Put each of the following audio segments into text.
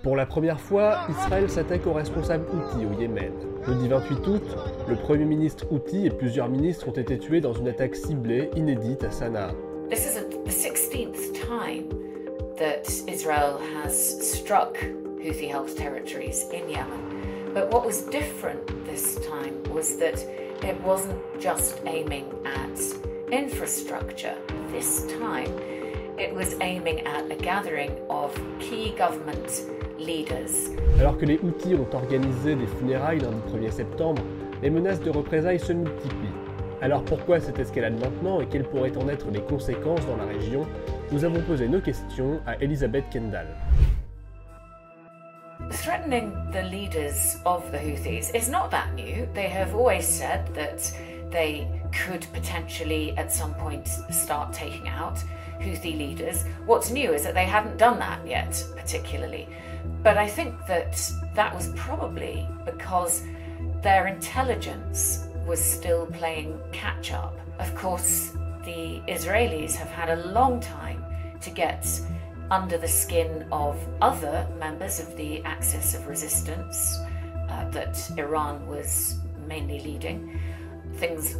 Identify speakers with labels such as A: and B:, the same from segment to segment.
A: Pour la première fois, Israël s'attaque aux responsables houthis au Yémen. Jeudi 28 août, le premier ministre houthi et plusieurs ministres ont été tués dans une attaque ciblée inédite à Sanaa.
B: This is the 16th time that Israel has struck Houthi-held territories in Yemen. But what was different this time was that it wasn't just aiming at infrastructure. This time, it was aiming at a gathering of key government leaders.
A: Alors que les Houthis ont organisé des funérailles lundi 1er septembre, les menaces de représailles se multiplient. Alors pourquoi cette escalade maintenant et quelles pourraient en être les conséquences dans la région? Nous avons posé nos questions à Elisabeth Kendall.
B: Threatening the leaders of the Houthis is not that new. They have always said that they could potentially at some point start taking out Houthi leaders. What's new is that they haven't done that yet, particularly. But I think that was probably because their intelligence was still playing catch up. Of course, the Israelis have had a long time to get under the skin of other members of the axis of resistance that Iran was mainly leading.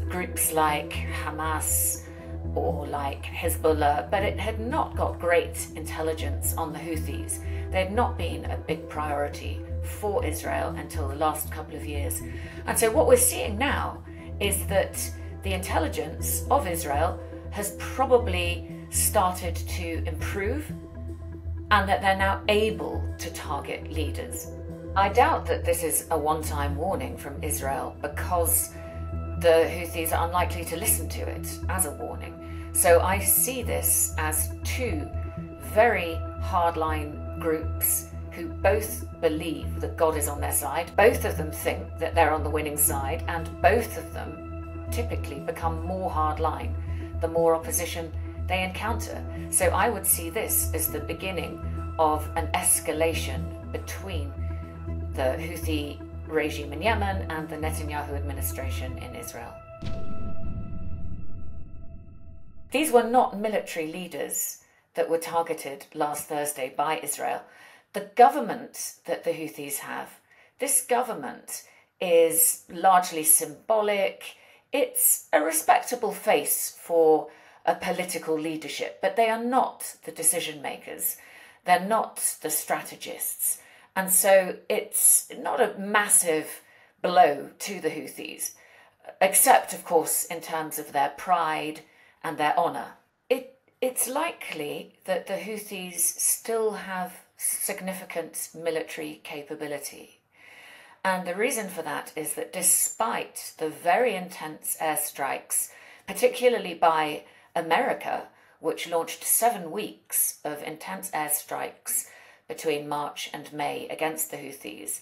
B: Groups like Hamas or like Hezbollah, but it had not got great intelligence on the Houthis. They had not been a big priority for Israel until the last couple of years. And so what we're seeing now is that the intelligence of Israel has probably started to improve and that they're now able to target leaders. I doubt that this is a one-time warning from Israel because the Houthis are unlikely to listen to it as a warning. So I see this as two very hardline groups who both believe that God is on their side. Both of them think that they're on the winning side, and both of them typically become more hardline the more opposition they encounter. So I would see this as the beginning of an escalation between the Houthi regime in Yemen and the Netanyahu administration in Israel. These were not military leaders that were targeted last Thursday by Israel. The government that the Houthis have, this government is largely symbolic. It's a respectable face for a political leadership, but they are not the decision makers. They're not the strategists. And so it's not a massive blow to the Houthis, except, of course, in terms of their pride and their honour. It's likely that the Houthis still have significant military capability. And the reason for that is that despite the very intense airstrikes, particularly by America, which launched 7 weeks of intense airstrikes between March and May against the Houthis,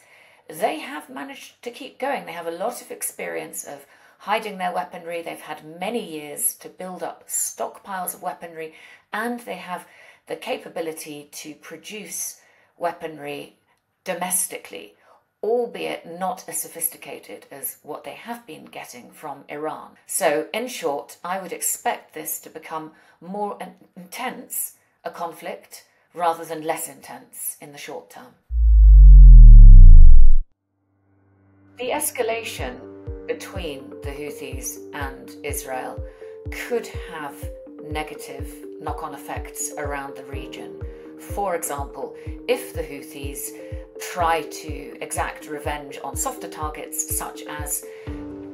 B: they have managed to keep going. They have a lot of experience of hiding their weaponry. They've had many years to build up stockpiles of weaponry, and they have the capability to produce weaponry domestically, albeit not as sophisticated as what they have been getting from Iran. So, in short, I would expect this to become more intense, a conflict, rather than less intense in the short term. The escalation between the Houthis and Israel could have negative knock-on effects around the region. For example, if the Houthis try to exact revenge on softer targets, such as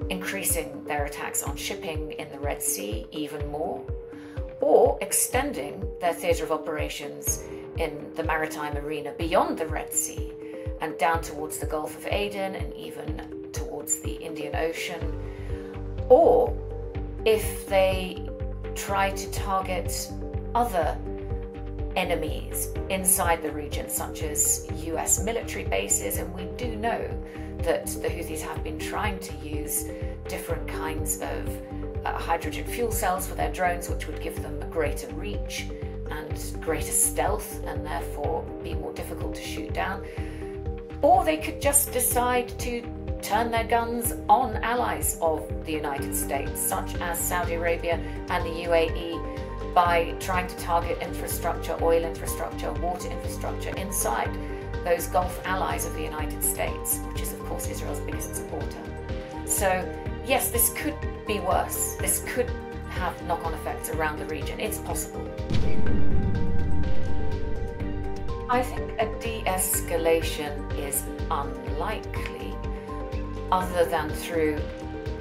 B: increasing their attacks on shipping in the Red Sea even more, or extending their theatre of operations in the maritime arena beyond the Red Sea and down towards the Gulf of Aden and even towards the Indian Ocean, or if they try to target other enemies inside the region, such as US military bases, and we do know that the Houthis have been trying to use different kinds of hydrogen fuel cells for their drones, which would give them a greater reach and greater stealth and therefore be more difficult to shoot down. Or they could just decide to turn their guns on allies of the United States, such as Saudi Arabia and the UAE, by trying to target infrastructure, oil infrastructure, water infrastructure inside those Gulf allies of the United States, which is of course Israel's biggest supporter. So yes, this could be worse. This could have knock-on effects around the region. It's possible. I think a de-escalation is unlikely other than through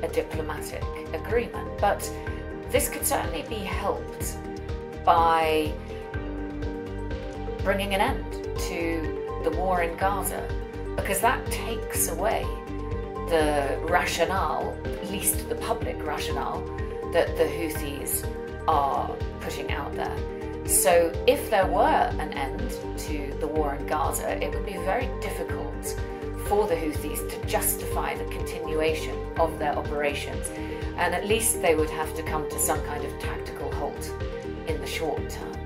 B: a diplomatic agreement, but this could certainly be helped by bringing an end to the war in Gaza, because that takes away the rationale, at least the public rationale, that the Houthis are putting out there. So if there were an end to the war in Gaza, it would be very difficult for the Houthis to justify the continuation of their operations, and at least they would have to come to some kind of tactical halt in the short term.